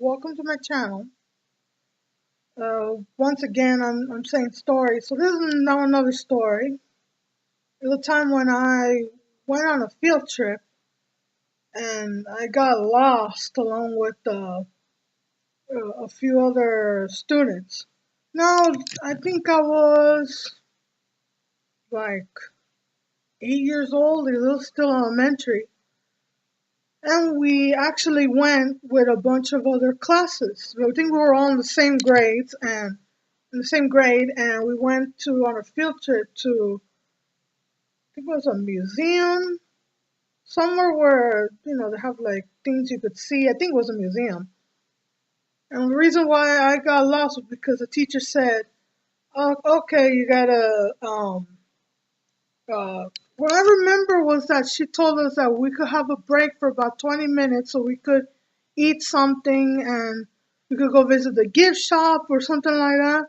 Welcome to my channel. Once again, I'm saying stories. So this is now another story. It was a time when I went on a field trip and I got lost along with a few other students. Now, I think I was like 8 years old. It was still elementary. And we actually went with a bunch of other classes. I think we were all in the same grades and in the same grade, and we went to on a field trip to I think it was a museum somewhere where they have like things you could see. I think it was a museum. And the reason why I got lost was because the teacher said, "Oh, okay, you gotta what I remember was that she told us that we could have a break for about 20 minutes so we could eat something and we could go visit the gift shop or something like that.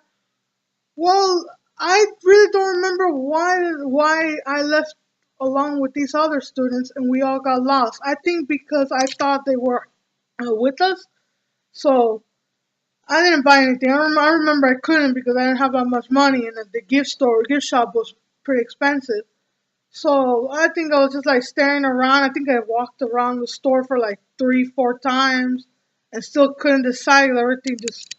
Well, I really don't remember why I left along with these other students and we all got lost. I think because I thought they were with us, so I didn't buy anything. I remember I couldn't because I didn't have that much money, and the gift shop was pretty expensive. So I think I was just like staring around. I think I walked around the store for like 3, 4 times and still couldn't decide. Everything just,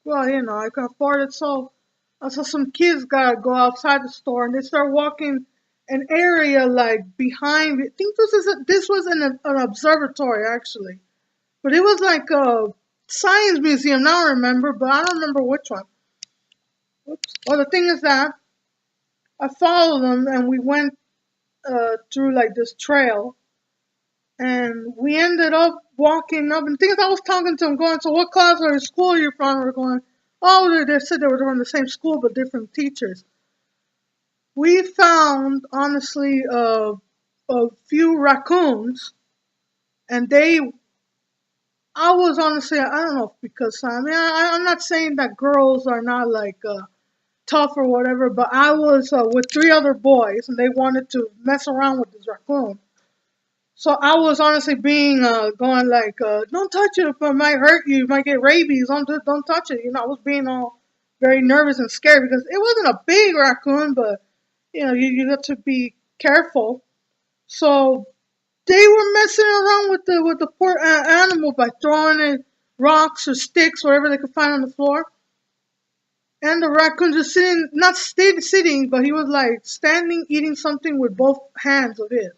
well, I can afford it. So I saw some kids gotta go outside the store and they start walking an area like behind. I think this was an observatory actually, but it was like a science museum. Now I remember, but I don't remember which one. Oops. Well, the thing is that I followed them and we went through like this trail, and we ended up walking up. And things I was talking to them, going, "So what class or school are you from?" We're going, "Oh, they said they were from the same school but different teachers." We found honestly a few raccoons, and they. I was honestly, I don't know if because I mean I'm not saying that girls are not like tough or whatever, but I was with three other boys and they wanted to mess around with this raccoon. So I was honestly being going like, don't touch it, if it might hurt you, you might get rabies. Don't touch it. I was being all very nervous and scared because it wasn't a big raccoon, but you got to be careful. So they were messing around with the poor animal by throwing it rocks or sticks, whatever they could find on the floor. And the raccoon just sitting, not sitting, but he was like standing, eating something with both hands of it.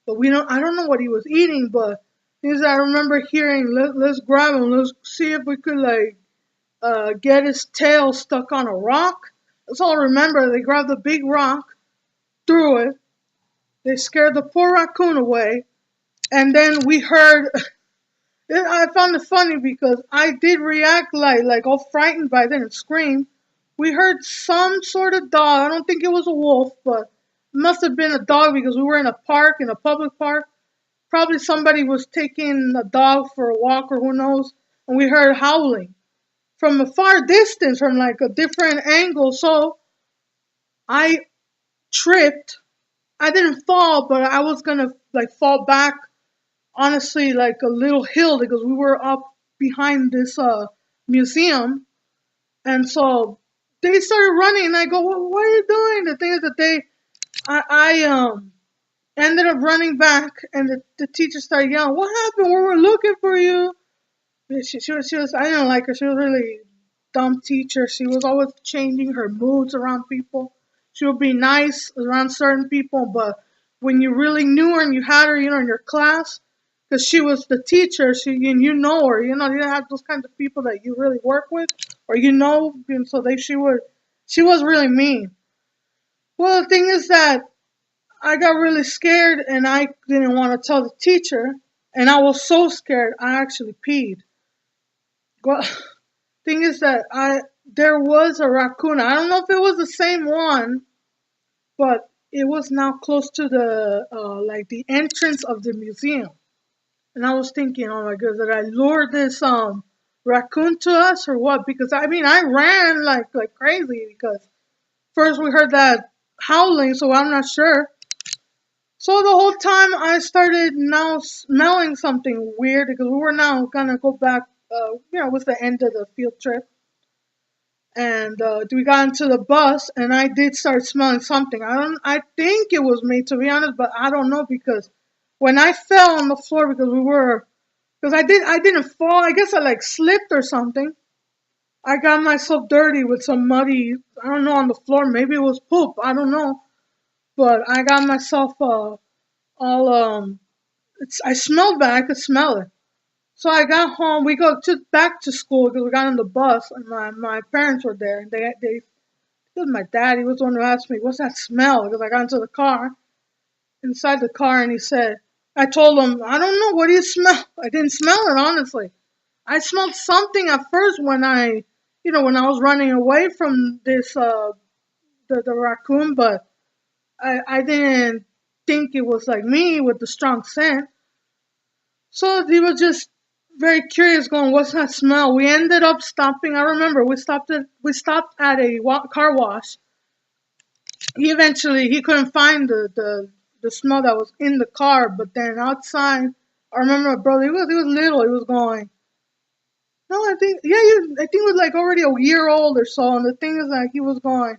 But I don't know what he was eating, but things I remember hearing, let's grab him, let's see if we could like get his tail stuck on a rock. That's all I remember. They grabbed a big rock, threw it, they scared the poor raccoon away, and then we heard. I found it funny because I did react like all frightened by then and scream. We heard some sort of dog. I don't think it was a wolf, but it must have been a dog because we were in a park, in a public park. Probably somebody was taking a dog for a walk or who knows, and we heard howling from a far distance, from like a different angle. So I tripped. I didn't fall, but I was gonna like fall back, honestly, like a little hill because we were up behind this museum. And so they started running, and I go, what are you doing? The thing is that I ended up running back, and the teacher started yelling, "What happened? We were looking for you." She was, I didn't like her. She was really dumb teacher. She was always changing her moods around people. She would be nice around certain people, but when you really knew her and you had her, in your class, because she was the teacher, and you know her, you didn't have those kinds of people that you really work with, or and so she was really mean. Well, the thing is that I got really scared and I didn't want to tell the teacher, and I was so scared I actually peed. Well, thing is that I there was a raccoon. I don't know if it was the same one, but it was now close to the like the entrance of the museum. And I was thinking, oh my god, did I lure this raccoon to us or what? Because I mean, I ran like crazy because first we heard that howling, so I'm not sure. So the whole time I started now smelling something weird because we were now gonna go back it was the end of the field trip. And we got into the bus, and I did start smelling something. I think it was me, to be honest, but I don't know, because when I fell on the floor, because I didn't fall. I guess I like slipped or something. I got myself dirty with some muddy, I don't know, on the floor. Maybe it was poop. I don't know. But I got myself all I smelled bad. I could smell it. So I got home. We go to back to school because we got on the bus, and my parents were there, and they it was my dad. He was the one who asked me, "What's that smell?" Because I got into the car, inside the car, and he said, I told him, "I don't know. What do you smell?" I didn't smell it, honestly. I smelled something at first when when I was running away from this the raccoon, but I didn't think it was like me with the strong scent. So he was just very curious, going, "What's that smell?" We ended up stopping. I remember we stopped at a car wash. He couldn't find the smell that was in the car, but then outside, I remember my brother. He was little. He was going, "No, I think I think it was like already a year old or so." And the thing is, like, he was going,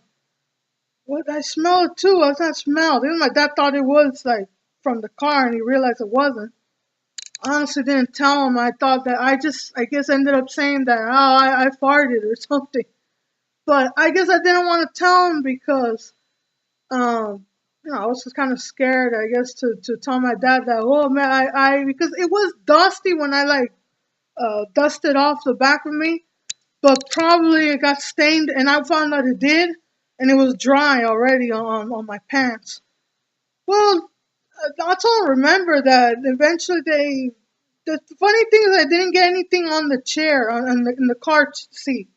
"What? I smell it too. What's that smell?" Then my dad thought it was like from the car, and he realized it wasn't. I honestly didn't tell him. I thought that I guess ended up saying that, I farted or something. But I guess I didn't want to tell him because, um, I was just kind of scared, I guess, to tell my dad that, oh man, because it was dusty when I like, dusted off the back of me, but probably it got stained, and I found out it did, and it was dry already on my pants. Well, that's all I remember. That eventually the funny thing is I didn't get anything on the chair, in the car seat.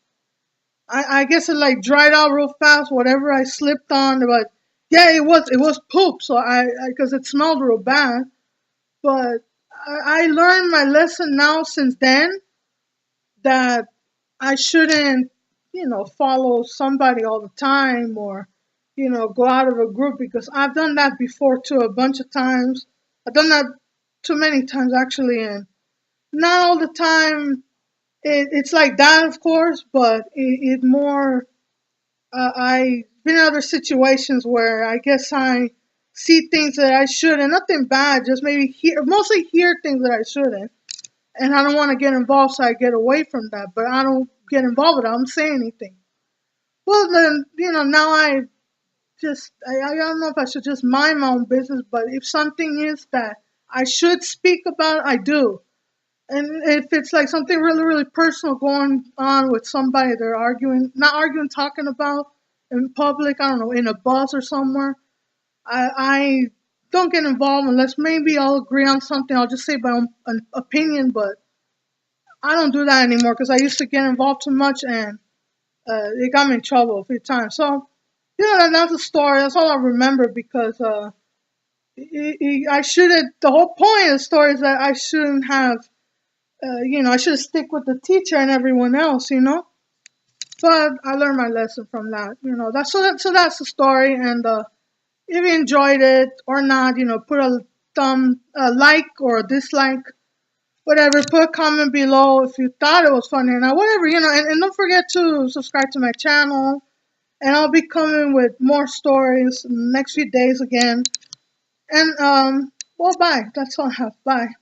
I guess it like dried out real fast, whatever I slipped on, but yeah, it was poop. So because it smelled real bad, but I learned my lesson now since then, that I shouldn't, follow somebody all the time, or, go out of a group, because I've done that before too, a bunch of times. I've done that too many times, actually, and not all the time. It's like that, of course, but it more. I've been in other situations where I guess I see things that I shouldn't. Nothing bad, just maybe mostly hear things that I shouldn't, and I don't want to get involved, so I get away from that. But I don't get involved with it. I don't say anything. Well, then, now I don't know if I should just mind my own business, but if something is that I should speak about, I do. And if it's like something really, really personal going on with somebody they're arguing, not arguing, talking about in public, I don't know, in a bus or somewhere, I don't get involved unless maybe I'll agree on something. I'll just say my own an opinion, but I don't do that anymore because I used to get involved too much, and it got me in trouble a few times. So, that's a story. That's all I remember, because I shouldn't. The whole point of the story is that I shouldn't have. I should stick with the teacher and everyone else. But I learned my lesson from that. That's the story. And if you enjoyed it or not, put a like or a dislike, whatever. Put a comment below if you thought it was funny or not. Whatever, and don't forget to subscribe to my channel. And I'll be coming with more stories in the next few days again. And well, bye. That's all I have. Bye.